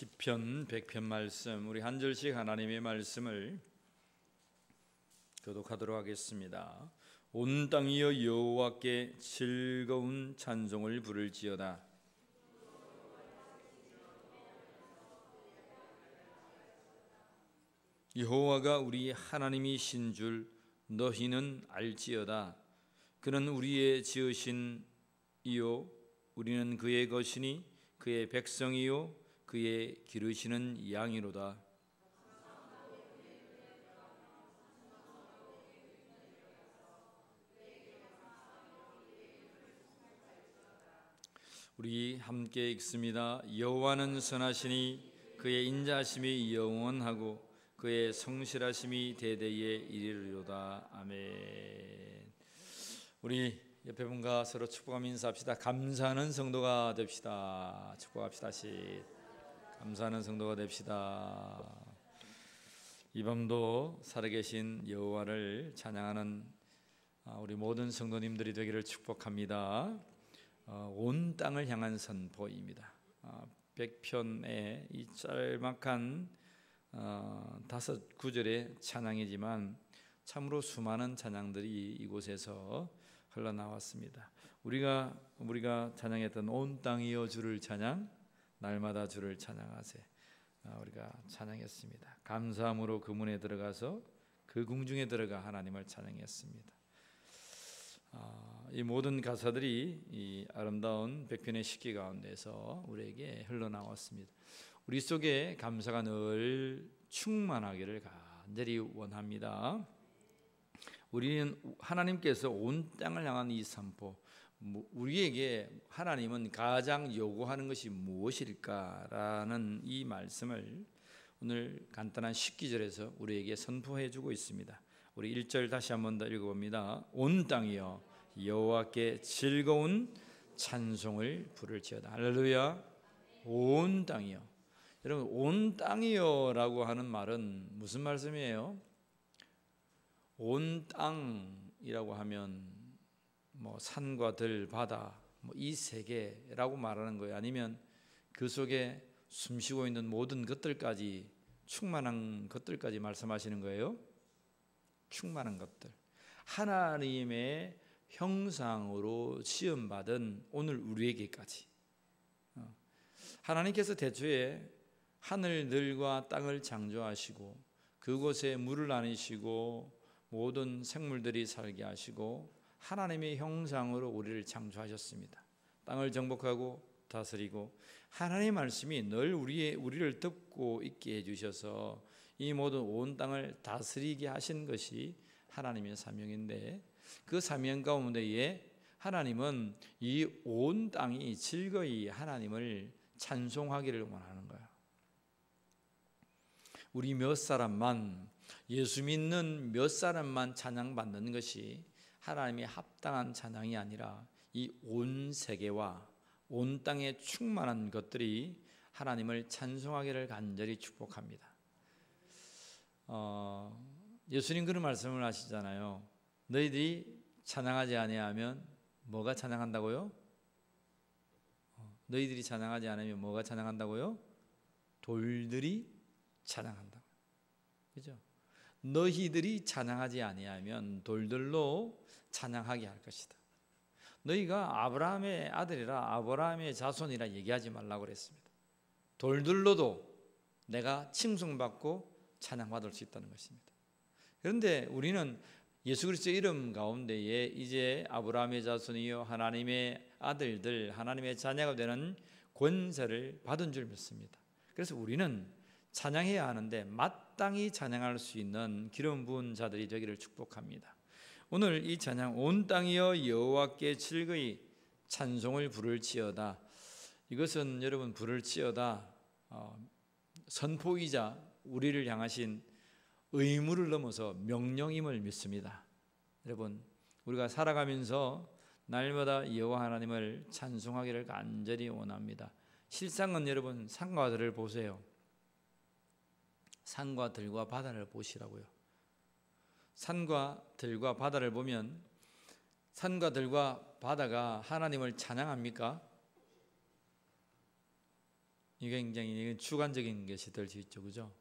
시편 100편 말씀, 우리 한 절씩 하나님의 말씀을 교독하도록 하겠습니다. 온 땅이여 여호와께 즐거운 찬송을 부를지어다. 여호와가 우리 하나님이신 줄 너희는 알지어다. 그는 우리의 지으신 이요 우리는 그의 것이니 그의 백성이요 그의 기르시는 양이로다. 우리 함께 읽습니다. 여호와는 선하시니 그의 인자하심이 영원하고 그의 성실하심이 대대에 이르리로다. 아멘. 우리 옆에 분과 서로 축복하며 인사합시다. 감사하는 성도가 됩시다. 축복합시다. 감사하는 성도가 됩시다. 이 밤도 살아계신 여호와를 찬양하는 우리 모든 성도님들이 되기를 축복합니다. 온 땅을 향한 선포입니다. 100편의 이 짤막한 5구절의 찬양이지만 참으로 수많은 찬양들이 이곳에서 흘러나왔습니다. 우리가 찬양했던 온 땅이여 주를 찬양, 날마다 주를 찬양하세, 우리가 찬양했습니다. 감사함으로 그 문에 들어가서 그 궁중에 들어가 하나님을 찬양했습니다. 이 모든 가사들이 이 아름다운 100편의 시기 가운데서 우리에게 흘러나왔습니다. 우리 속에 감사가 늘 충만하기를 간절히 원합니다. 우리는 하나님께서 온 땅을 향한 이 선포, 우리에게 하나님은 가장 요구하는 것이 무엇일까라는 이 말씀을 오늘 간단한 10기절에서 우리에게 선포해 주고 있습니다. 우리 1절 다시 한번 더 읽어봅니다. 온 땅이여 여호와께 즐거운 찬송을 부를지어다. 할렐루야. 온 땅이여. 여러분, 온 땅이여라고 하는 말은 무슨 말씀이에요? 온 땅이라고 하면 뭐 산과 들, 바다, 이 세계라고 말하는 거예요? 아니면 그 속에 숨쉬고 있는 모든 것들까지, 충만한 것들까지 말씀하시는 거예요? 충만한 것들, 하나님의 형상으로 지음받은 오늘 우리에게까지. 하나님께서 태초에 하늘들과 땅을 창조하시고 그곳에 물을 나누시고 모든 생물들이 살게 하시고 하나님의 형상으로 우리를 창조하셨습니다. 땅을 정복하고 다스리고 하나님의 말씀이 늘 우리를 듣고 있게 해주셔서 이 모든 온 땅을 다스리게 하신 것이 하나님의 사명인데, 그 사명 가운데에 하나님은 이 온 땅이 즐거이 하나님을 찬송하기를 원하는 거예요. 우리 몇 사람만, 예수 믿는 몇 사람만 찬양받는 것이 하나님의 합당한 찬양이 아니라 이 온 세계와 온 땅에 충만한 것들이 하나님을 찬송하기를 간절히 축복합니다. 예수님 그런 말씀을 하시잖아요. 너희들이 찬양하지 아니하면 뭐가 찬양한다고요? 너희들이 찬양하지 않으면 뭐가 찬양한다고요? 돌들이 찬양한다고. 그죠? 너희들이 찬양하지 아니하면 돌들로 찬양하게 할 것이다. 너희가 아브라함의 아들이라 아브라함의 자손이라 얘기하지 말라고 그랬습니다. 돌들로도 내가 칭송받고 찬양받을 수 있다는 것입니다. 그런데 우리는 예수 그리스도의 이름 가운데에 이제 아브라함의 자손이요 하나님의 아들들, 하나님의 자녀가 되는 권세를 받은 줄 믿습니다. 그래서 우리는 찬양해야 하는데 마땅히 찬양할 수 있는 기름 부은 자들이 되기를 축복합니다. 오늘 이 찬양, 온 땅이여 여호와께 즐거이 찬송을 부를지어다. 이것은 여러분, 부를지어다 선포이자 우리를 향하신 의무를 넘어서 명령임을 믿습니다. 여러분, 우리가 살아가면서 날마다 여호와 하나님을 찬송하기를 간절히 원합니다. 실상은 여러분, 산과 들을 보세요. 산과 들과 바다를 보시라고요. 산과 들과 바다를 보면 산과 들과 바다가 하나님을 찬양합니까? 이게 굉장히 주관적인 것이 될 수 있죠, 그죠?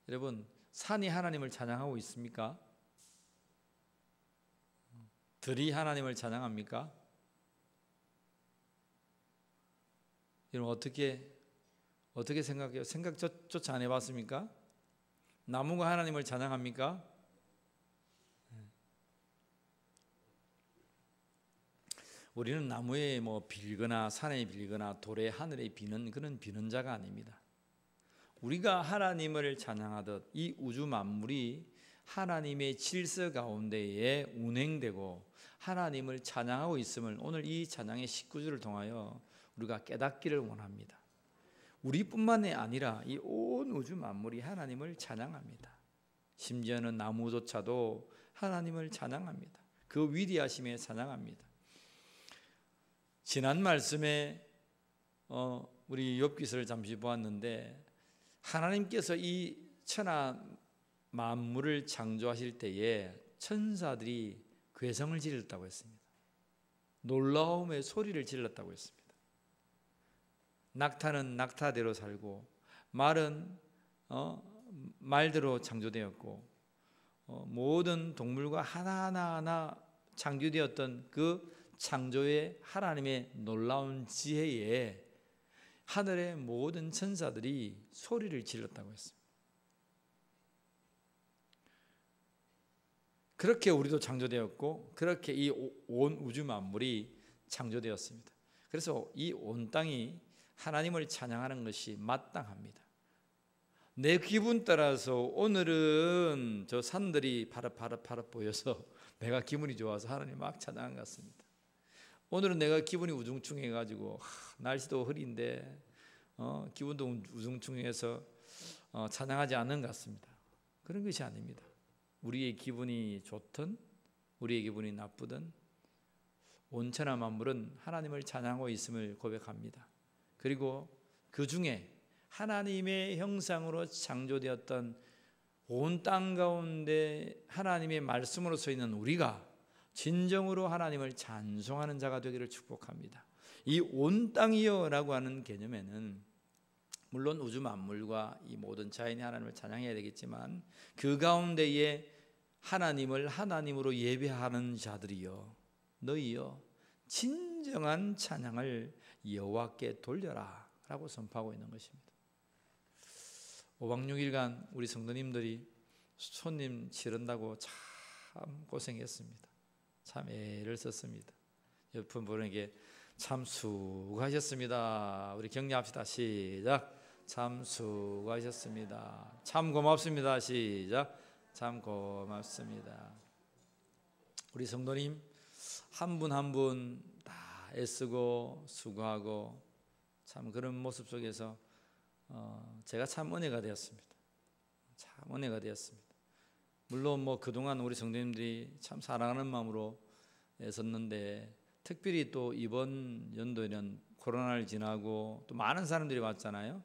여러분, 산이 하나님을 찬양하고 있습니까? 들이 하나님을 찬양합니까? 여러분 어떻게 생각해요? 생각조차 안 해봤습니까? 나무가 하나님을 찬양합니까? 우리는 나무에 뭐 빌거나 산에 빌거나 돌에 하늘에 비는 그런 비는 자가 아닙니다. 우리가 하나님을 찬양하듯 이 우주 만물이 하나님의 질서 가운데에 운행되고 하나님을 찬양하고 있음을 오늘 이 찬양의 19절을 통하여 우리가 깨닫기를 원합니다. 우리뿐만이 아니라 이 온 우주 만물이 하나님을 찬양합니다. 심지어는 나무조차도 하나님을 찬양합니다. 그 위대하심에 찬양합니다. 지난 말씀에 우리 욥기서를 잠시 보았는데 하나님께서 이 천하 만물을 창조하실 때에 천사들이 괴성을 지르었다고 했습니다. 놀라움의 소리를 질렀다고 했습니다. 낙타는 낙타대로 살고 말은 말대로 창조되었고 모든 동물과 하나하나 창조되었던 그 창조의 하나님의 놀라운 지혜에 하늘의 모든 천사들이 소리를 질렀다고 했습니다. 그렇게 우리도 창조되었고 그렇게 이 온 우주 만물이 창조되었습니다. 그래서 이 온 땅이 하나님을 찬양하는 것이 마땅합니다. 내 기분 따라서 오늘은 저 산들이 파릇파릇 보여서 내가 기분이 좋아서 하나님 막 찬양한 것 같습니다. 오늘은 내가 기분이 우중충해가지고 날씨도 흐린데 기분도 우중충해서 찬양하지 않는 것 같습니다. 그런 것이 아닙니다. 우리의 기분이 좋든 우리의 기분이 나쁘든 온천하 만물은 하나님을 찬양하고 있음을 고백합니다. 그리고 그 중에 하나님의 형상으로 창조되었던 온 땅 가운데 하나님의 말씀으로 서 있는 우리가 진정으로 하나님을 찬송하는 자가 되기를 축복합니다. 이 온 땅이여 라고 하는 개념에는 물론 우주 만물과 이 모든 자연이 하나님을 찬양해야 되겠지만 그 가운데에 하나님을 하나님으로 예배하는 자들이여 너희여 진정한 찬양을 여호와께 돌려라 라고 선포하고 있는 것입니다. 5박 6일간 우리 성도님들이 손님 치른다고 참 고생했습니다. 참 애를 썼습니다. 옆에 분에게 참 수고하셨습니다. 우리 격려합시다. 시작. 참 수고하셨습니다. 참 고맙습니다. 시작. 참 고맙습니다. 우리 성도님 한 분 한 분 다 애쓰고 수고하고 참 그런 모습 속에서 제가 참 은혜가 되었습니다. 참 은혜가 되었습니다. 물론 뭐 그동안 우리 성도님들이 참 사랑하는 마음으로 애썼는데 특별히 또 이번 연도에는 코로나를 지나고 또 많은 사람들이 왔잖아요.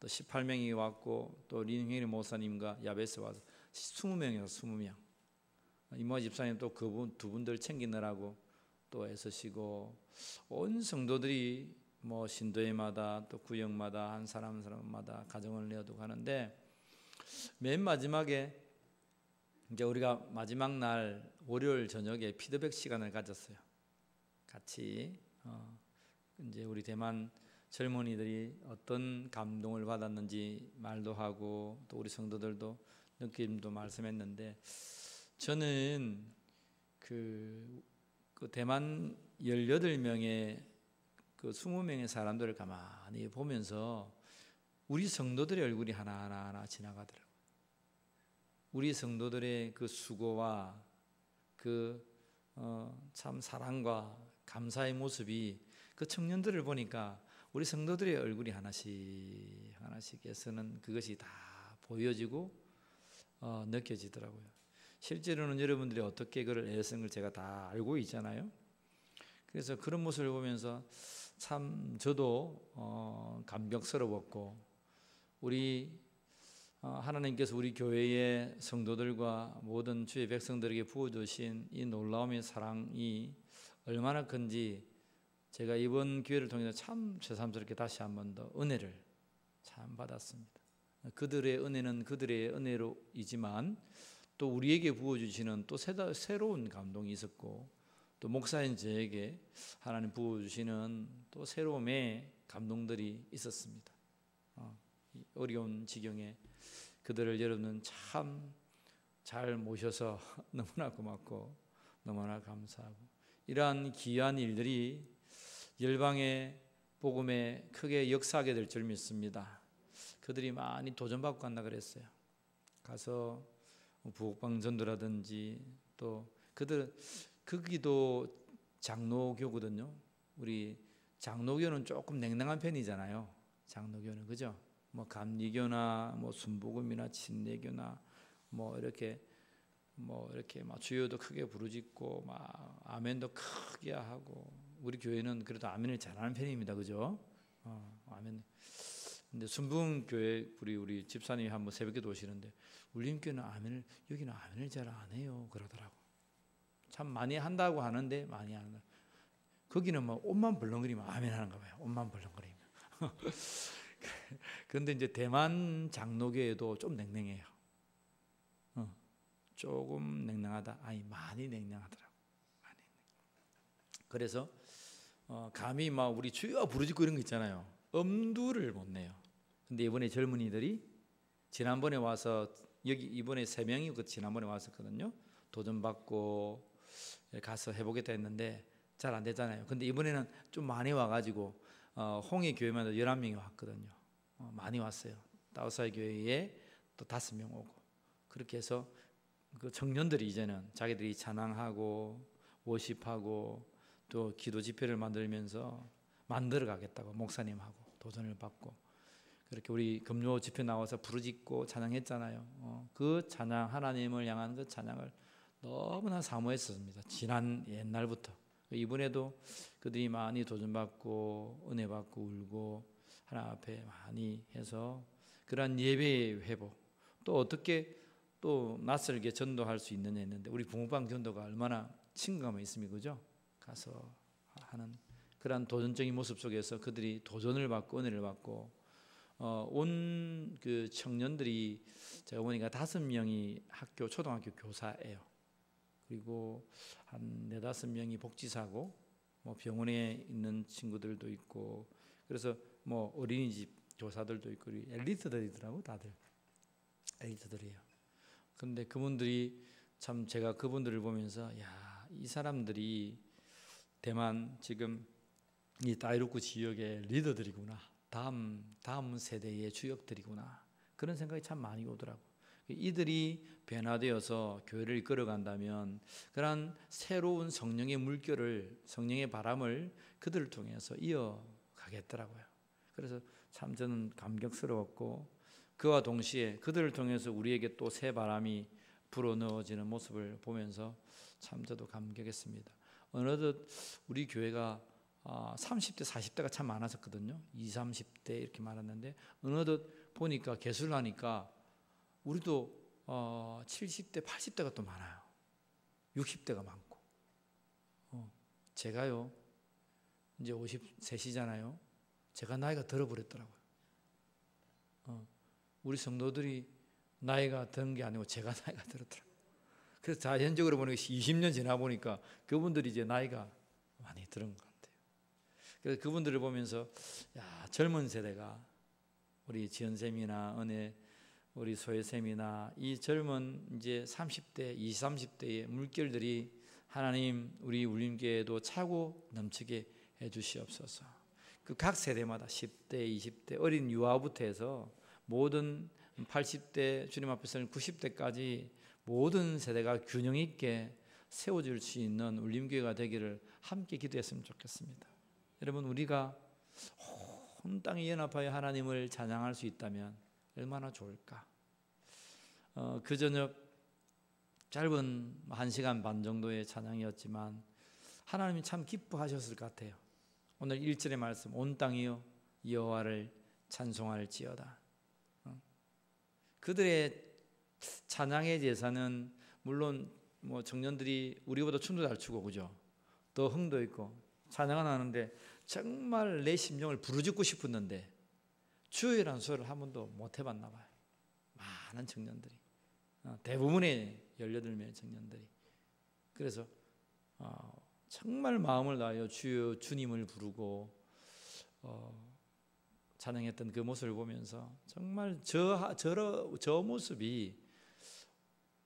또 18명이 왔고 또 린행리 목사님과 야베스 와서 20명이요, 20명. 이모 집사님 또 그분 두 분들 챙기느라고 또 애쓰시고 온 성도들이 뭐 신도회마다 또 구역마다 한 사람마다 가정을 내어두고 하는데 맨 마지막에 이제 우리가 마지막 날 월요일 저녁에 피드백 시간을 가졌어요. 같이 이제 우리 대만 젊은이들이 어떤 감동을 받았는지 말도 하고 또 우리 성도들도 느낌도 말씀했는데 저는 그 대만 18명의 그 20명의 사람들을 가만히 보면서 우리 성도들의 얼굴이 하나하나 지나가더라고요. 우리 성도들의 그 수고와 그 참 사랑과 감사의 모습이 그 청년들을 보니까 우리 성도들의 얼굴이 하나씩에서는 그것이 다 보여지고 느껴지더라고요. 실제로는 여러분들이 어떻게 그걸 애쓴 걸 제가 다 알고 있잖아요. 그래서 그런 모습을 보면서 참 저도 감격스러웠고 우리 하나님께서 우리 교회의 성도들과 모든 주의 백성들에게 부어주신 이 놀라움의 사랑이 얼마나 큰지 제가 이번 기회를 통해서 참 새삼스럽게 다시 한 번 더 은혜를 참 받았습니다. 그들의 은혜는 그들의 은혜로이지만 또 우리에게 부어주시는 또 새로운 감동이 있었고, 또 목사인 저에게 하나님 부어주시는 또 새로움의 감동들이 있었습니다. 이 어려운 지경에 그들을 여러분은 참 잘 모셔서 너무나 고맙고 너무나 감사하고, 이러한 귀한 일들이 열방의 복음에 크게 역사하게 될 줄 믿습니다. 그들이 많이 도전받고 간다 그랬어요. 가서 부옥방 전도라든지, 또 그들 거기도 장로교거든요. 우리 장로교는 조금 냉랭한 편이잖아요. 장로교는 그죠? 뭐 감리교나 뭐 순복음이나 침례교나 뭐 이렇게 막 주여도 크게 부르짖고 막 아멘도 크게 하고, 우리 교회는 그래도 아멘을 잘하는 편입니다. 그죠? 아멘. 근데 순복음교회 우리 집사님이 한번 새벽에도 오시는데 울림교회는 아멘을, 여기는 아멘을 잘 안 해요 그러더라고. 참 많이 한다고 하는데 많이 안 한다. 거기는 막 옷만 벌렁거리면 아멘 하는가 봐요. 옷만 벌렁거리면. 그런데 이제 대만 장로교회도 좀 냉랭해요. 조금 냉랭하다. 아니 많이 냉랭하더라고. 많이. 그래서 감히 막 우리 주여 부르짖고 이런 거 있잖아요. 엄두를 못 내요. 근데 이번에 젊은이들이 지난번에 와서 여기 이번에 3명이 그 지난번에 왔었거든요. 도전받고 가서 해보겠다 했는데 잘 안 되잖아요. 근데 이번에는 좀 많이 와가지고 홍해 교회만 11명이 왔거든요. 많이 왔어요. 다우사이 교회에 또 5명 오고, 그렇게 해서 그 청년들이 이제는 자기들이 찬양하고 워십하고 또 기도 집회를 만들면서 만들어 가겠다고 목사님하고 도전을 받고, 그렇게 우리 금요 집회 나와서 부르짖고 찬양했잖아요. 그 찬양, 하나님을 향한 그 찬양을 너무나 사모했습니다. 지난 옛날부터. 이번에도 그들이 많이 도전받고 은혜 받고 울고 하나님 앞에 많이 해서 그러한 예배의 회복, 또 어떻게 또 낯설게 전도할 수 있느냐 했는데, 우리 붕어빵 전도가 얼마나 친근감이 있습니까? 그죠? 가서 하는 그러한 도전적인 모습 속에서 그들이 도전을 받고 은혜를 받고, 온 그 청년들이 제가 보니까 5명이 초등학교 교사예요. 그리고 한 4-5명이 복지사고, 뭐 병원에 있는 친구들도 있고, 그래서 뭐 어린이집 교사들도 있고, 엘리트들이더라고. 다들 엘리트들이에요. 근데 그분들이 참, 제가 그분들을 보면서 야, 이 사람들이 대만 지금 이 다이루쿠 지역의 리더들이구나, 다음 세대의 주역들이구나, 그런 생각이 참 많이 오더라고. 이들이 변화되어서 교회를 이끌어간다면 그러한 새로운 성령의 물결을, 성령의 바람을 그들을 통해서 이어가겠더라고요. 그래서 참 저는 감격스러웠고, 그와 동시에 그들을 통해서 우리에게 또 새 바람이 불어넣어지는 모습을 보면서 참 저도 감격했습니다. 어느덧 우리 교회가 30대, 40대가 참 많았었거든요. 20, 30대 이렇게 많았는데 어느덧 보니까 개수를 하니까 우리도 70대, 80대가 또 많아요. 60대가 많고. 제가요 이제 53시잖아요. 제가 나이가 들어버렸더라고요. 우리 성도들이 나이가 든 게 아니고 제가 나이가 들었더라고요. 그래서 자연적으로 보니까 20년 지나 보니까 그분들이 이제 나이가 많이 들은 것 같아요. 그래서 그분들을 보면서 야, 젊은 세대가 우리 지연쌤이나 은혜, 우리 소혜쌤이나 이 젊은 이제 30대, 20, 30대의 물결들이 하나님 우리 울림교회에도 차고 넘치게 해주시옵소서. 그 각 세대마다 10대, 20대 어린 유아부터 해서 모든 80대, 주님 앞에서는 90대까지 모든 세대가 균형 있게 세워질 수 있는 울림교회가 되기를 함께 기도했으면 좋겠습니다. 여러분, 우리가 온 땅에 연합하여 하나님을 찬양할 수 있다면 얼마나 좋을까. 그 저녁 짧은 1시간 반 정도의 찬양이었지만 하나님이 참 기뻐하셨을 것 같아요. 오늘 1절의 말씀, 온 땅이여 여호와를 찬송할지어다. 그들의 찬양의 제사는 물론 뭐 청년들이 우리보다 춤도 잘 추고 그죠? 더 흥도 있고 찬양을 하는데 정말 내 심령을 부르짖고 싶었는데 주여라는 소리를 한 번도 못 해봤나 봐요. 많은 청년들이, 대부분의 18명의 청년들이. 그래서 정말 마음을 다하여 주여 주님을 부르고 찬양했던 그 모습을 보면서 정말 저 모습이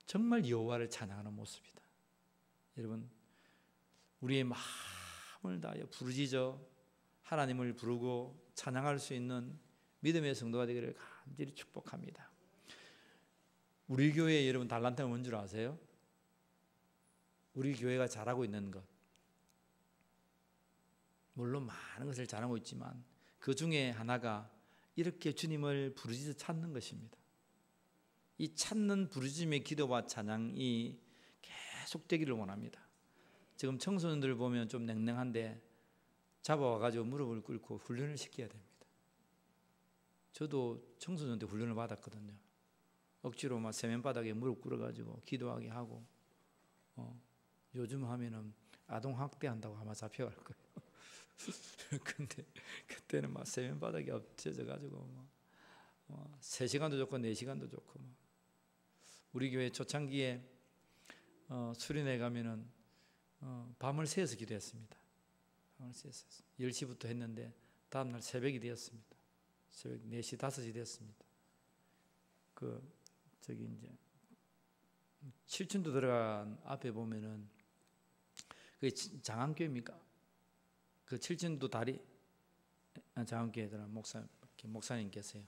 정말 여호와를 찬양하는 모습이다. 여러분, 우리의 마음을 다하여 부르짖어 하나님을 부르고 찬양할 수 있는 믿음의 성도가 되기를 간절히 축복합니다. 우리 교회 여러분 달란트가 뭔 줄 아세요? 우리 교회가 잘하고 있는 것, 물론 많은 것을 잘하고 있지만 그 중에 하나가 이렇게 주님을 부르짖어 찾는 것입니다. 이 찾는 부르짖음의 기도와 찬양이 계속되기를 원합니다. 지금 청소년들 보면 좀 냉랭한데 잡아와가지고 무릎을 꿇고 훈련을 시켜야 됩니다. 저도 청소년 때 훈련을 받았거든요. 억지로 막 세면바닥에 무릎 꿇어가지고 기도하게 하고, 요즘 하면은 아동학대한다고 아마 잡혀갈 거예요. 근데 그때는 막 세면바닥에 엎쳐져가지고 3시간도 좋고 4시간도 좋고 우리 교회 초창기에 수련회 가면은 밤을 새서 기도했습니다. 밤을 새서 10시부터 했는데 다음날 새벽이 되었습니다. 새벽 4시 5시 됐습니다. 저기 이제 7층도 들어간 앞에 보면은 그게 장안교입니까? 그 7층도 다리 장안교에들은 목사님 계세요.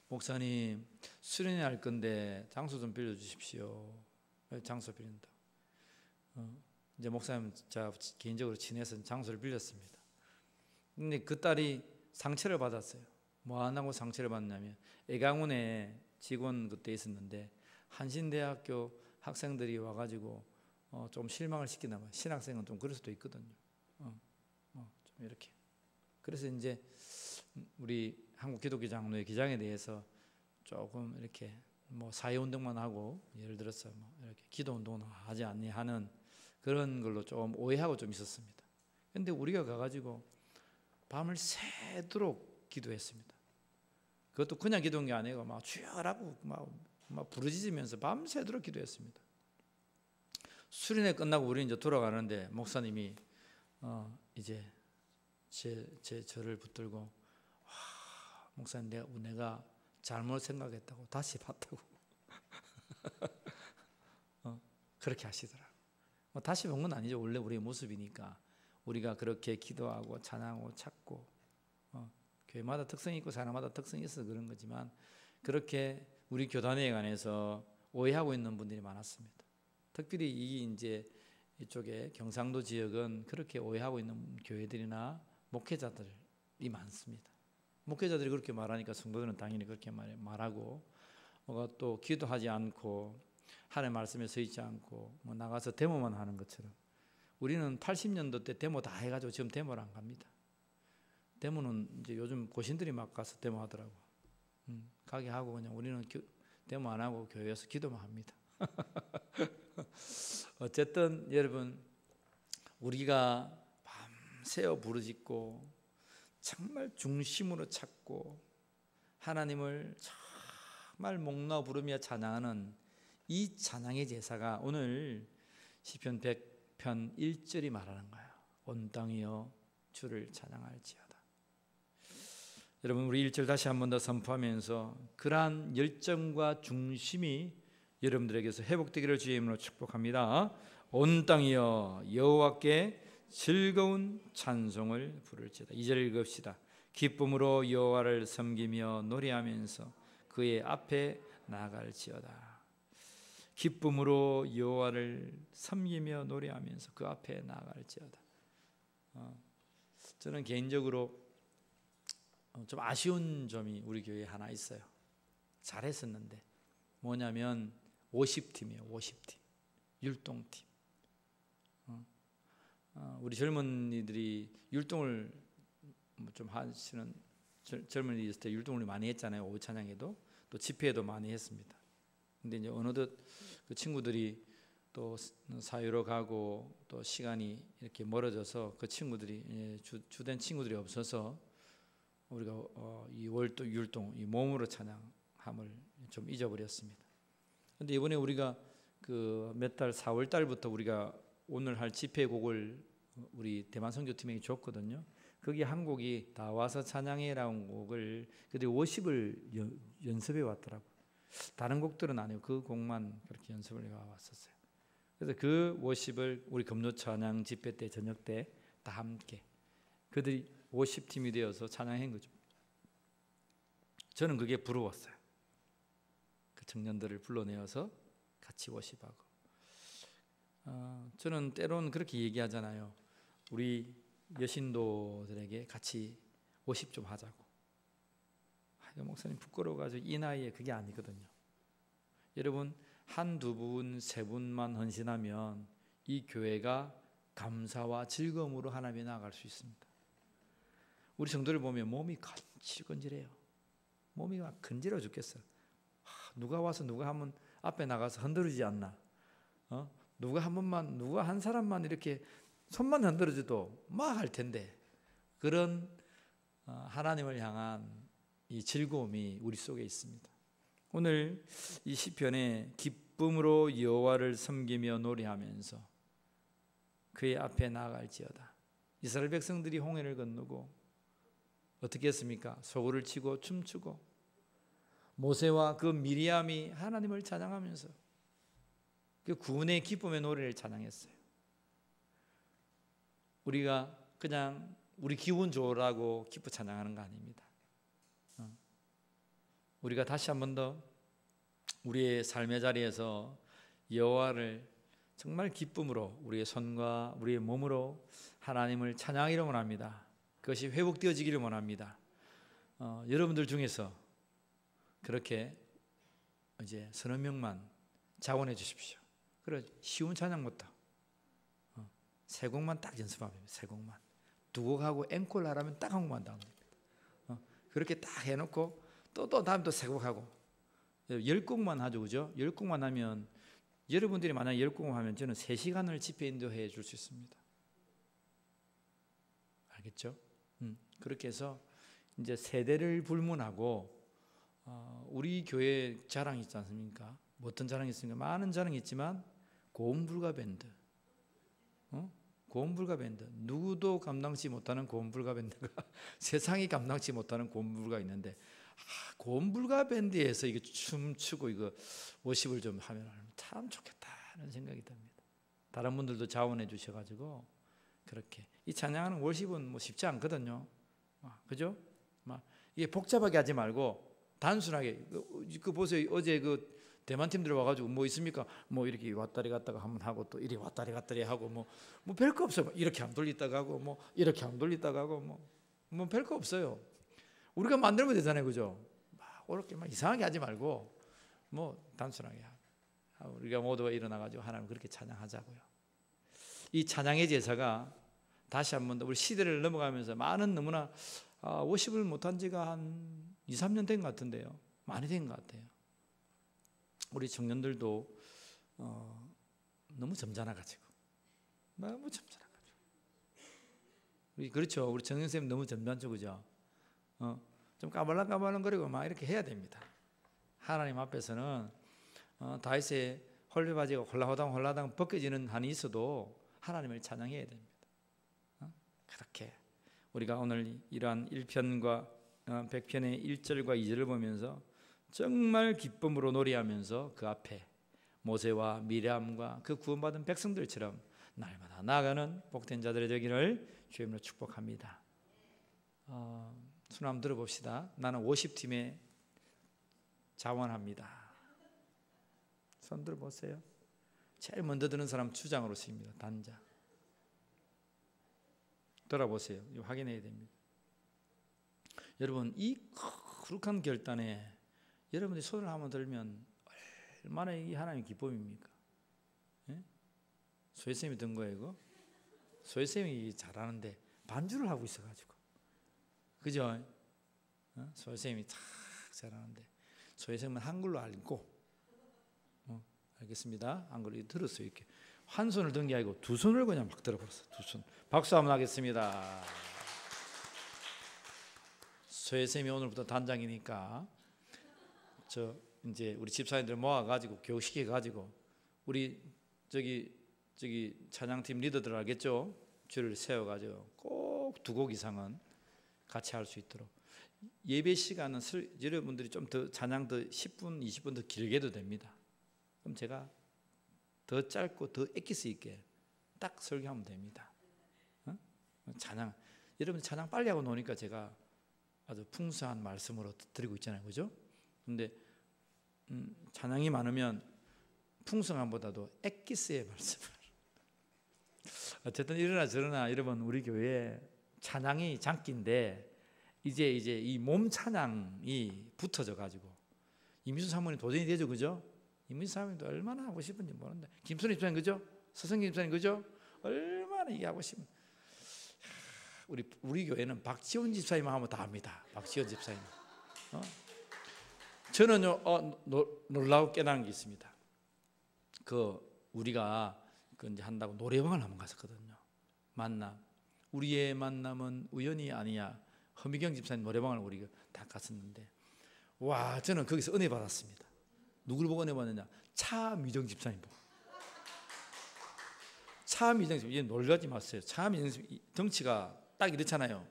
목사님 수련회 할 건데 장소 좀 빌려주십시오. 장소 빌린다. 이제 목사님 제가 개인적으로 친해서 장소를 빌렸습니다. 근데 그 딸이 상처를 받았어요. 뭐 안 하고 상처를 받냐면 애강원에 직원 그때 있었는데 한신대학교 학생들이 와가지고 좀 실망을 시키나 봐요. 신학생은 좀 그럴 수도 있거든요. 좀 이렇게. 그래서 이제 우리 한국기독교장로회 기장에 대해서 조금 이렇게 사회운동만 하고 예를 들어서 이렇게 기도운동을 하지 않니 하는 그런 걸로 좀 오해하고 좀 있었습니다. 근데 우리가 가가지고 밤을 새도록 기도했습니다. 그것도 그냥 기도한 게 아니고 막 주여라고 막 부르짖으면서 밤새도록 기도했습니다. 수련회 끝나고 우리 이제 돌아가는데 목사님이 이제 저를 붙들고 목사님 내가 잘못 생각했다고 다시 봤다고 그렇게 하시더라고요. 다시 본 건 아니죠. 원래 우리의 모습이니까 우리가 그렇게 기도하고 찬양하고 찾고 교회마다 특성이 있고 사람마다 특성이 있어서 그런 거지만 그렇게 우리 교단에 관해서 오해하고 있는 분들이 많았습니다. 특별히 이제 이쪽에 경상도 지역은 그렇게 오해하고 있는 교회들이나 목회자들이 많습니다. 목회자들이 그렇게 말하니까 성도들은 당연히 그렇게 말하고 또 기도하지 않고 하나님의 말씀에 서 있지 않고 나가서 데모만 하는 것처럼 우리는 80년도 때 데모 다 해가지고 지금 데모를 안 갑니다. 데모는 이제 요즘 고신들이 막 가서 데모하더라고. 가게 하고 그냥 우리는 데모 안 하고 교회에서 기도만 합니다. 어쨌든 여러분 우리가 밤새워 부르짖고 정말 중심으로 찾고 하나님을 정말 목놓아 부르며 찬양하는 이 찬양의 제사가 오늘 시편 100편 1절이 말하는 거예요. 온 땅이여 주를 찬양할지어다. 여러분 우리 1절 다시 한 번 더 선포하면서 그러한 열정과 중심이 여러분들에게서 회복되기를 주의 이름으로 축복합니다. 온 땅이여 여호와께 즐거운 찬송을 부를지어다. 2절 읽읍시다. 기쁨으로 여호와를 섬기며 노래하면서 그의 앞에 나아갈지어다. 기쁨으로 여호와를 섬기며 노래하면서 그 앞에 나아갈지어다. 저는 개인적으로 좀 아쉬운 점이 우리 교회에 하나 있어요. 잘했었는데 뭐냐면 50팀이에요. 50팀 율동팀. 우리 젊은이들이 율동을 좀 하시는 젊은이들 있을 때 율동을 많이 했잖아요. 오후 찬양에도 또 집회에도 많이 했습니다. 근데 이제 어느덧 그 친구들이 또 사유로 가고 또 시간이 이렇게 멀어져서 그 친구들이 주된 친구들이 없어서 우리가 이 월동 율동 이 몸으로 찬양함을 좀 잊어버렸습니다. 그런데 이번에 우리가 그 몇 달 4월 달부터 우리가 오늘 할 집회곡을 우리 대만 선교팀에게 줬거든요. 거기 한 곡이 다 와서 찬양해라는 곡을 그들이 50을 연습해 왔더라고. 다른 곡들은 아니고 그 곡만 그렇게 연습을 해 왔었어요. 그래서 그 50을 우리 금요 찬양 집회 때 저녁 때 다 함께 그들이 50팀이 되어서 찬양한 거죠. 저는 그게 부러웠어요. 그 청년들을 불러내어서 같이 50하고 저는 때로는 그렇게 얘기하잖아요. 우리 여신도들에게 같이 50 좀 하자고. 목사님 부끄러워가지고 이 나이에 그게 아니거든요. 여러분 한두 분, 세 분만 헌신하면 이 교회가 감사와 즐거움으로 하나님에 나아갈 수 있습니다. 우리 성도를 보면 몸이 건질건질해요. 몸이 막 건질어 죽겠어. 누가 와서 누가 한번 앞에 나가서 흔들지 않나? 누가 한 번만, 누가 한 사람만 이렇게 손만 흔들어줘도 막 할 텐데 그런 하나님을 향한 이 즐거움이 우리 속에 있습니다. 오늘 이 시편에 기쁨으로 여호와를 섬기며 노래하면서 그의 앞에 나아갈지어다. 이스라엘 백성들이 홍해를 건너고 어떻게 했습니까? 소고를 치고 춤추고 모세와 그 미리암이 하나님을 찬양하면서 그 구원의 기쁨의 노래를 찬양했어요. 우리가 그냥 우리 기분 좋으라고 기쁘 찬양하는 거 아닙니다. 우리가 다시 한 번 더 우리의 삶의 자리에서 여호와를 정말 기쁨으로 우리의 손과 우리의 몸으로 하나님을 찬양하기를 원합니다. 그것이 회복되어지기를 원합니다. 여러분들 중에서 그렇게 이제 서너 명만 자원해 주십시오. 그래 쉬운 찬양부터 세 곡만 딱 연습하면 세 곡만 두 곡하고 앵콜 하라면 딱 한 곡만 다 그렇게 딱 해놓고 또 다음 또 세 곡하고 10곡만 하죠, 그죠? 10곡만 하면 여러분들이 만약 10곡 하면 저는 3시간을 집회 인도해 줄 수 있습니다. 알겠죠? 그렇게 해서 이제 세대를 불문하고 우리 교회 자랑이 있지 않습니까? 뭐 어떤 자랑이 있습니까? 많은 자랑이 있지만 고음불가 밴드, 고음불가 밴드 누구도 감당치 못하는 고음불가 밴드가 세상이 감당치 못하는 고음불가 있는데 고음불가 밴드에서 이거 춤추고 이거 워십을 좀 하면 참 좋겠다는 생각이 듭니다. 다른 분들도 자원해 주셔가지고 그렇게 이 찬양하는 워십은 뭐 쉽지 않거든요. 그죠? 이게 복잡하게 하지 말고 단순하게 그 보세요. 어제 그 대만 팀들 와가지고 뭐 있습니까? 뭐 이렇게 왔다리 갔다가 한번 하고 또 이리 왔다리 갔다리 하고 뭐 별거 없어요. 이렇게 안 돌리다가 하고 뭐 이렇게 안 돌리다가 하고 뭐 별거 없어요. 우리가 만들면 되잖아요, 그죠? 그렇게 막 이상하게 하지 말고 뭐 단순하게 하고 우리가 모두가 일어나가지고 하나님 그렇게 찬양하자고요. 이 찬양의 제사가 다시 한번 더 우리 시대를 넘어가면서 많은 너무나 50을 못한 지가 한 2, 3년 된 것 같은데요. 많이 된 것 같아요. 우리 청년들도 너무 점잖아가지고 너무 점잖아가지고 그렇죠. 우리 정영쌤 너무 점잖죠, 그죠? 좀 까발랑까발랑거리고 막 이렇게 해야 됩니다. 하나님 앞에서는 다윗의 헐레바지가 홀라당 벗겨지는 한이 있어도 하나님을 찬양해야 됩니다. 그렇게 우리가 오늘 이러한 1편과 100편의 1절과 2절을 보면서 정말 기쁨으로 노래하면서 그 앞에 모세와 미리암과 그 구원받은 백성들처럼 날마다 나아가는 복된 자들의 되기를 주님으로 축복합니다. 손 한번 들어봅시다. 나는 50팀에 자원합니다. 손 들어보세요. 제일 먼저 드는 사람 주장으로 쓰입니다. 단자. 돌아보세요. 이거 확인해야 됩니다. 여러분 이 거룩한 결단에 여러분들이 손을 한번 들면 얼마나 이 하나님의 기쁨입니까? 예? 소혜쌤이 든 거예요 이거? 소혜쌤이 잘하는데 반주를 하고 있어가지고 그죠? 소혜쌤이 탁 잘하는데 소혜쌤은 한글로 알고 알겠습니다. 안 그래도 들었어요. 이렇게 한 손을 든 게 아니고 두 손을 그냥 막 들어버렸어요. 두 손. 박수 한번 하겠습니다. 소혜쌤이 오늘부터 단장이니까 저 이제 우리 집사님들 모아가지고 교육시켜가지고 우리 저기 찬양팀 리더들 알겠죠? 줄을 세워가지고 꼭 두 곡 이상은 같이 할 수 있도록 예배 시간은 여러분들이 좀 더 찬양 더 10분 20분 더 길게 해도 됩니다. 그럼 제가 더 짧고 더 액기스 있게 딱 설교하면 됩니다. 찬양 여러분 찬양 빨리 하고 노니까 제가 아주 풍성한 말씀으로 드리고 있잖아요, 그죠? 근데 찬양이 많으면 풍성함보다도 액기스의 말씀을 어쨌든 이러나 저러나 여러분 우리 교회 찬양이 장기인데 이제 이 몸 찬양이 붙어져 가지고 이민수 사모님 도전이 되죠, 그죠? 이민수 사모님도 얼마나 하고 싶은지 모른다. 김선희 집사님 그죠? 서성기 집사님 그죠? 얼마나 이게 하고 싶은. 우리 교회는 박지원 집사님만 하면 다 합니다. 박지원 집사님. 저는요 놀라고 깨달은 게 있습니다. 우리가 이제 한다고 노래방을 한번 갔었거든요. 만남. 우리의 만남은 우연이 아니야. 허미경 집사님 노래방을 우리가 다 갔었는데 와 저는 거기서 은혜 받았습니다. 누굴 보고 은혜 받느냐? 차미정 집사님 보고. 차미정 집사님, 얘 놀라지 마세요. 차미정 집사님 덩치가 딱 이렇잖아요.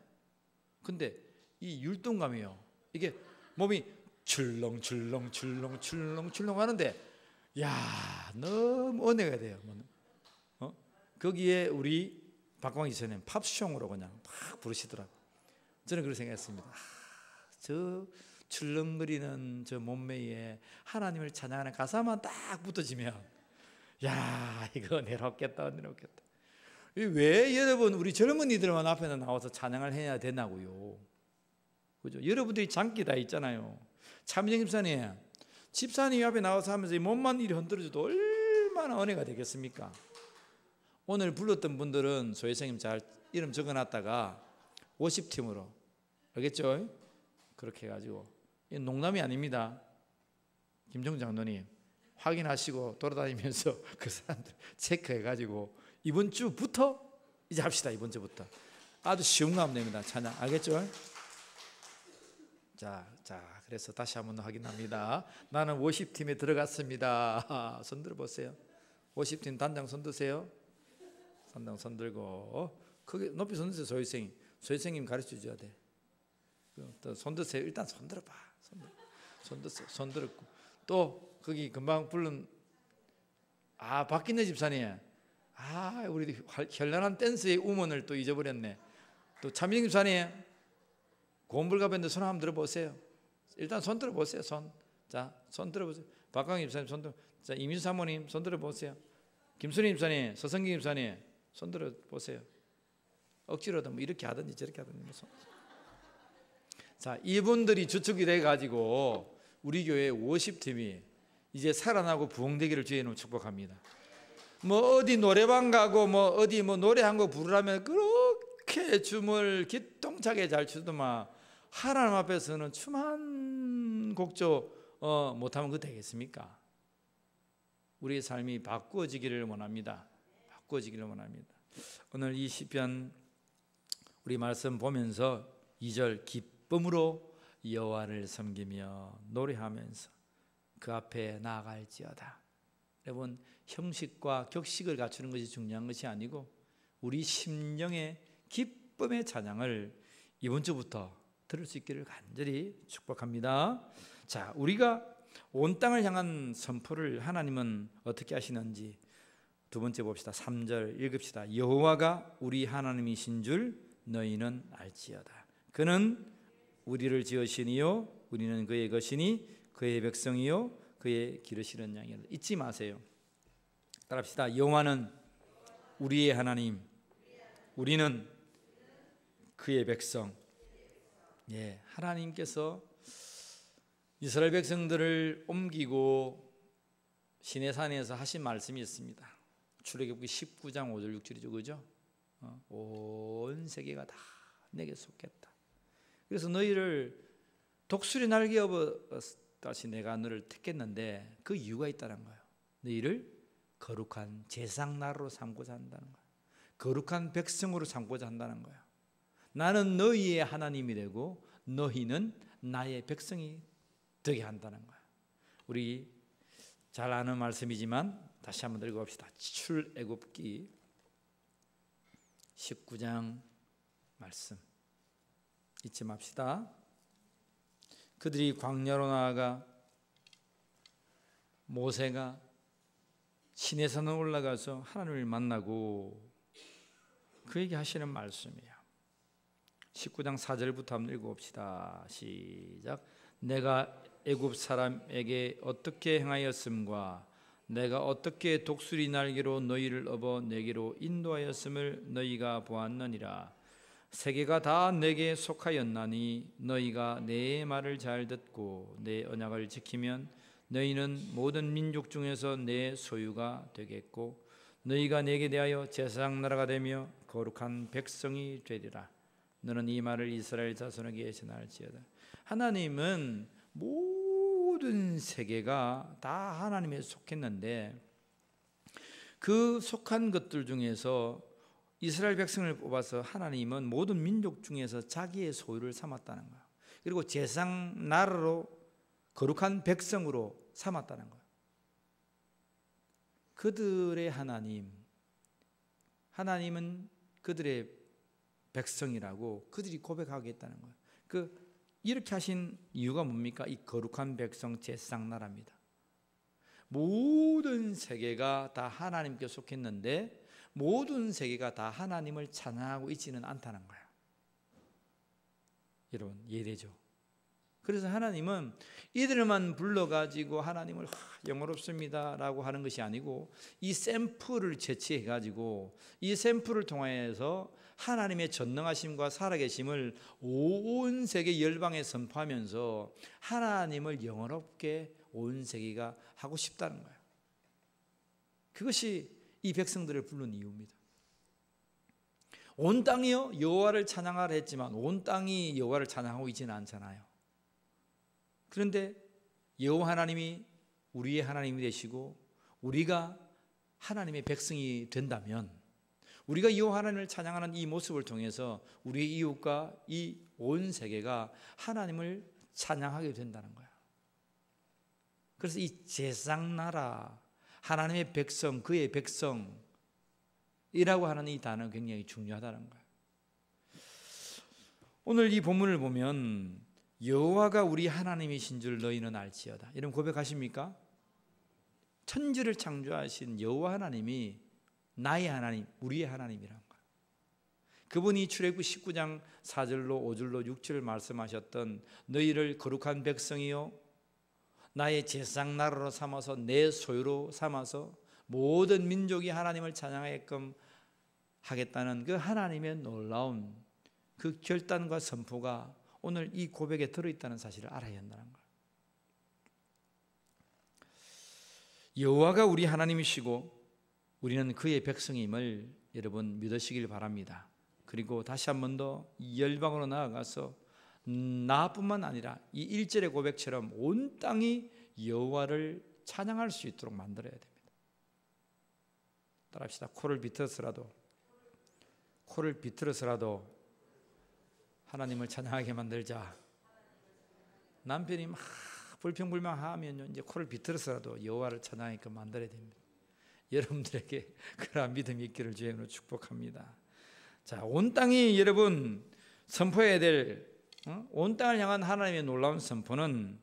근데 이 율동감이요. 이게 몸이 출렁출렁 하는데 야 너무 은혜가 돼요. 거기에 우리 박광희 지사님 팝송으로 그냥 막 부르시더라고요. 저는 그렇게 생각했습니다. 저 출렁거리는 저 몸매에 하나님을 찬양하는 가사만 딱 붙어지면 야 이거 은혜롭겠다. 왜 여러분 우리 젊은이들만 앞에 나와서 찬양을 해야 되나고요. 그죠? 여러분들이 장기 다 있잖아요. 차민정 집사님 앞에 나와서 하면서 이 몸만 이리 흔들어줘도 얼마나 은혜가 되겠습니까? 오늘 불렀던 분들은 소혜생님 잘 이름 적어놨다가 50팀으로 알겠죠? 그렇게 해가지고 농담이 아닙니다. 김종 장로님 확인하시고 돌아다니면서 그 사람들 체크해가지고 이번 주부터 이제 합시다. 이번 주부터 아주 쉬운 거 하면 됩니다. 찬양 알겠죠? 자 그래서 다시 한번 확인합니다. 나는 50팀에 들어갔습니다. 손 들어보세요. 50팀 단장 손 드세요. 단장 손 들고 크게 높이 손 드세요. 소희생님 가르쳐 줘야 돼. 또 손 드세요. 일단 손 들어봐. 손 드세요. 손 들었고 또 거기 금방 부른 박기내 집사님 우리 현란한 댄스의 우먼을 또 잊어버렸네. 또 차민정 집사님 고음불가밴드 손 한번 들어보세요. 일단 손 들어보세요. 손 들어보세요. 박광희 집사님 손 들어. 자 이민수 사모님 손 들어보세요. 김순희 집사님, 서성기 집사님 손 들어보세요. 억지로도 뭐 이렇게 하든지 저렇게 하든지 뭐 손. 자 이분들이 주축이 돼가지고 우리 교회 50팀이 이제 살아나고 부흥되기를 주의 이름으로 축복합니다. 뭐 어디 노래방 가고 뭐 어디 뭐 노래 한 곡 부르라면 그렇게 춤을 기똥차게 잘 추더만 하나님 앞에서는 춤 한 곡조 못하면 그 되겠습니까? 우리의 삶이 바꾸어지기를 원합니다. 오늘 이 시편 우리 말씀 보면서 2절 기쁨으로 여호와를 섬기며 노래하면서 그 앞에 나아갈지어다. 여러분 형식과 격식을 갖추는 것이 중요한 것이 아니고 우리 심령의 기쁨의 찬양을 이번 주부터 들을 수 있기를 간절히 축복합니다. 자, 우리가 온 땅을 향한 선포를 하나님은 어떻게 하시는지 두 번째 봅시다. 3절 읽읍시다. 여호와가 우리 하나님이신 줄 너희는 알지어다. 그는 우리를 지으시니요 우리는 그의 것이니 그의 백성이요 그의 기르시는 양이라. 잊지 마세요. 따라합시다. 여호와는 우리의 하나님, 우리는 그의 백성. 예, 하나님께서 이스라엘 백성들을 옮기고 시내산에서 하신 말씀이 있습니다. 출애굽기 19장 5절 6절이죠, 그죠? 온 세계가 다 내게 속했다. 그래서 너희를 독수리 날개 업어 다시 내가 너를 택했는데 그 이유가 있다는 거예요. 너희를 거룩한 제사장 나라로 삼고자 한다는 거야. 거룩한 백성으로 삼고자 한다는 거야. 나는 너희의 하나님이 되고 너희는 나의 백성이 되게 한다는 거야. 우리 잘 아는 말씀이지만 다시 한번 읽어봅시다. 출애굽기 19장 말씀 잊지 맙시다. 그들이 광야로 나아가 모세가 시내산에 올라가서 하나님을 만나고 그에게 하시는 말씀이에요. 19장 4절부터 한번 읽어봅시다. 시작. 내가 애굽 사람에게 어떻게 행하였음과 내가 어떻게 독수리 날개로 너희를 업어 내게로 인도하였음을 너희가 보았느니라. 세계가 다 내게 속하였나니 너희가 내 말을 잘 듣고 내 언약을 지키면 너희는 모든 민족 중에서 내 소유가 되겠고 너희가 내게 대하여 제사장 나라가 되며 거룩한 백성이 되리라. 너는 이 말을 이스라엘 자손에게 전할지어다. 하나님은 모든 세계가 다 하나님에 속했는데 그 속한 것들 중에서 이스라엘 백성을 뽑아서 하나님은 모든 민족 중에서 자기의 소유를 삼았다는 거예요. 그리고 제사장 나라로 거룩한 백성으로 삼았다는 거예요. 그들의 하나님은 그들의 백성이라고 그들이 고백하겠다는 거예요. 이렇게 하신 이유가 뭡니까? 이 거룩한 백성 제사장 나라입니다. 모든 세계가 다 하나님께 속했는데 모든 세계가 다 하나님을 찬양하고 있지는 않다는 거예요. 여러분 이해되죠? 그래서 하나님은 이들만 불러가지고 하나님을 영어롭습니다 라고 하는 것이 아니고 이 샘플을 채취해가지고 이 샘플을 통해서 하나님의 전능하심과 살아계심을 온 세계 열방에 선포하면서 하나님을 영원롭게 온 세계가 하고 싶다는 거예요. 그것이 이 백성들을 부른 이유입니다. 온 땅이요 여호와를 찬양하라 했지만 온 땅이 여호와를 찬양하고 있지는 않잖아요. 그런데 여호와 하나님이 우리의 하나님이 되시고 우리가 하나님의 백성이 된다면 우리가 여호와 하나님을 찬양하는 이 모습을 통해서 우리의 이웃과 이 온 세계가 하나님을 찬양하게 된다는 거야. 그래서 이 제사장 나라, 하나님의 백성, 그의 백성이라고 하는 이 단어가 굉장히 중요하다는 거야. 오늘 이 본문을 보면 여호와가 우리 하나님이신 줄 너희는 알지어다. 이런 고백하십니까? 천지를 창조하신 여호와 하나님이 나의 하나님, 우리의 하나님이라는 거예요. 그분이 출애굽 19장 4절로 5절로 6절을 말씀하셨던 너희를 거룩한 백성이요 나의 제사장 나라로 삼아서 내 소유로 삼아서 모든 민족이 하나님을 찬양하게끔 하겠다는 그 하나님의 놀라운 그 결단과 선포가 오늘 이 고백에 들어있다는 사실을 알아야 한다는 거예요. 여호와가 우리 하나님이시고 우리는 그의 백성임을 여러분 믿으시길 바랍니다. 그리고 다시 한 번 더 열방으로 나아가서 나뿐만 아니라 이 1절의 고백처럼 온 땅이 여호와를 찬양할 수 있도록 만들어야 됩니다. 따라합시다. 코를 비틀어서라도 하나님을 찬양하게 만들자. 남편이 막 불평불만하면 이제 코를 비틀어서라도 여호와를 찬양하게끔 만들어야 됩니다. 여러분들에게 그러한 믿음이 있기를 주님으로 축복합니다. 자, 온 땅이 여러분 선포해야 될 온 땅을 향한 하나님의 놀라운 선포는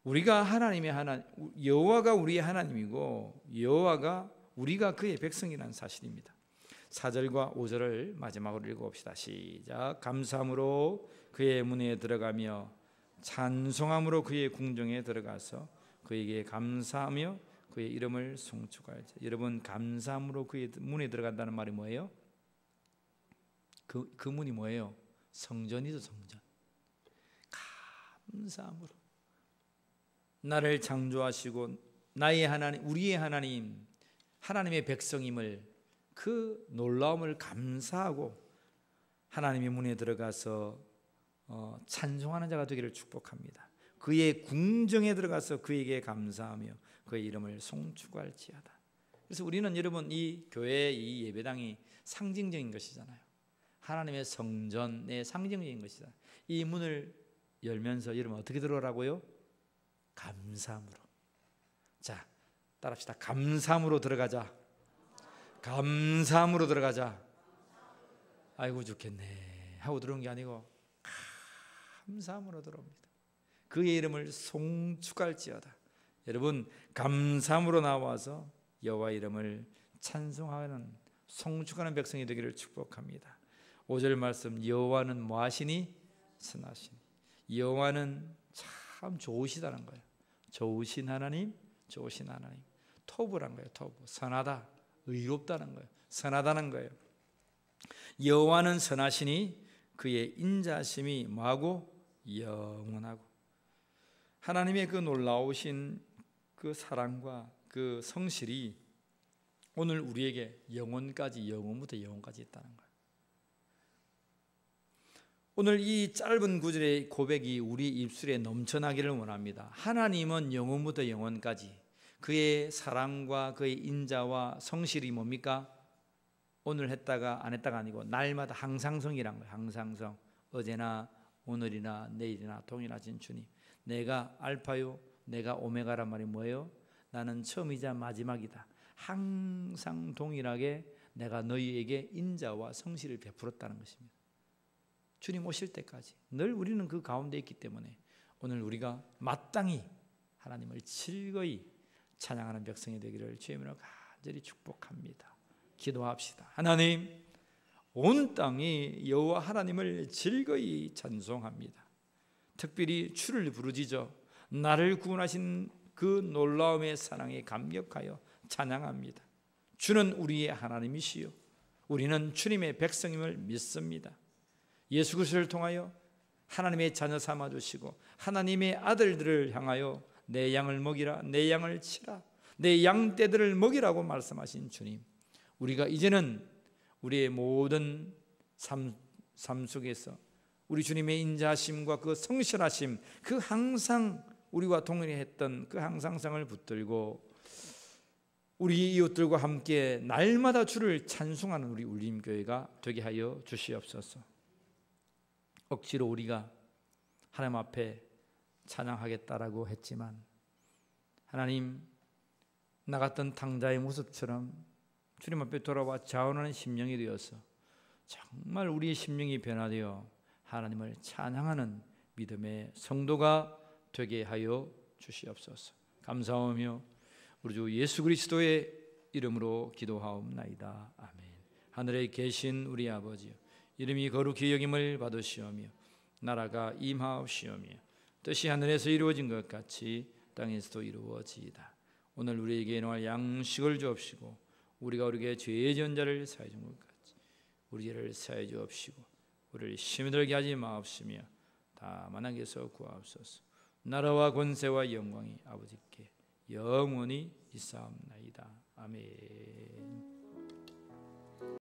우리가 하나님의 여호와가 우리의 하나님이고 여호와가 우리가 그의 백성이라는 사실입니다. 4절과 5절을 마지막으로 읽어봅시다. 시작. 감사함으로 그의 문에 들어가며 찬송함으로 그의 궁정에 들어가서 그에게 감사하며 그의 이름을 송축하자. 여러분 감사함으로 그의 문에 들어간다는 말이 뭐예요? 그 문이 뭐예요? 성전이죠. 성전. 감사함으로 나를 창조하시고 나의 하나님, 우리의 하나님, 하나님의 백성임을 그 놀라움을 감사하고 하나님의 문에 들어가서 찬송하는 자가 되기를 축복합니다. 그의 궁정에 들어가서 그에게 감사하며 그의 이름을 송축할지어다. 그래서 우리는 여러분 이 교회 이 예배당이 상징적인 것이잖아요. 하나님의 성전의 상징적인 것이잖아요. 이 문을 열면서 여러분 어떻게 들어오라고요? 감사함으로. 자, 따라합시다. 감사함으로 들어가자. 감사함으로 들어가자. 아이고 좋겠네 하고 들어온 게 아니고 감사함으로 들어옵니다. 그의 이름을 송축할지어다. 여러분 감사함으로 나와서 여호와 이름을 찬송하는 송축하는 백성이 되기를 축복합니다. 5절 말씀, 여호와는 뭐하시니? 선하시니. 여호와는 참 좋으시다는 거예요. 좋으신 하나님, 좋으신 하나님. 토부란 거예요. 토부. 선하다, 의롭다는 거예요. 선하다는 거예요. 여호와는 선하시니 그의 인자심이 뭐하고? 영원하고. 하나님의 그 놀라우신 그 사랑과 그 성실이 오늘 우리에게 영원까지, 영원부터 영원까지 있다는 거예요. 오늘 이 짧은 구절의 고백이 우리 입술에 넘쳐나기를 원합니다. 하나님은 영원부터 영원까지 그의 사랑과 그의 인자와 성실이 뭡니까? 오늘 했다가 안 했다가 아니고 날마다 항상성이란 거예요. 항상성. 어제나 오늘이나 내일이나 동일하신 주님. 내가 알파요, 내가 오메가란 말이 뭐예요? 나는 처음이자 마지막이다. 항상 동일하게 내가 너희에게 인자와 성실을 베풀었다는 것입니다. 주님 오실 때까지 늘 우리는 그 가운데 있기 때문에 오늘 우리가 마땅히 하나님을 즐거이 찬양하는 백성이 되기를 주의 이름으로 간절히 축복합니다. 기도합시다. 하나님, 온 땅이 여호와 하나님을 즐거이 찬송합니다. 특별히 주를 부르짖어 나를 구원하신 그 놀라움의 사랑에 감격하여 찬양합니다. 주는 우리의 하나님이시요 우리는 주님의 백성임을 믿습니다. 예수 그리스도를 통하여 하나님의 자녀 삼아 주시고 하나님의 아들들을 향하여 내 양을 먹이라, 내 양을 치라, 내 양떼들을 먹이라고 말씀하신 주님, 우리가 이제는 우리의 모든 삶 속에서 우리 주님의 인자하심과 그 성실하심, 그 항상 우리와 동행했던 그 항상성을 붙들고 우리 이웃들과 함께 날마다 주를 찬송하는 우리 울림교회가 되게 하여 주시옵소서. 억지로 우리가 하나님 앞에 찬양하겠다라고 했지만 하나님, 나갔던 탕자의 모습처럼 주님 앞에 돌아와 자원하는 심령이 되어서 정말 우리의 심령이 변화되어 하나님을 찬양하는 믿음의 성도가 되게 하여 주시옵소서. 감사하며 우리 주 예수 그리스도의 이름으로 기도하옵나이다. 아멘. 하늘에 계신 우리 아버지여, 이름이 거룩히 여김을 받으시오며 나라가 임하옵시오며 뜻이 하늘에서 이루어진 것 같이 땅에서도 이루어지이다. 오늘 우리에게 일용할 양식을 주옵시고 우리가 우리에게 죄 지은 자를 사해 준 것 같이 우리 죄를 사해 주옵시고 우리를 시험에 들게 하지 마옵시며 다만 악에서 구하옵소서. 나라와 권세와 영광이 아버지께 영원히 있사옵나이다. 아멘.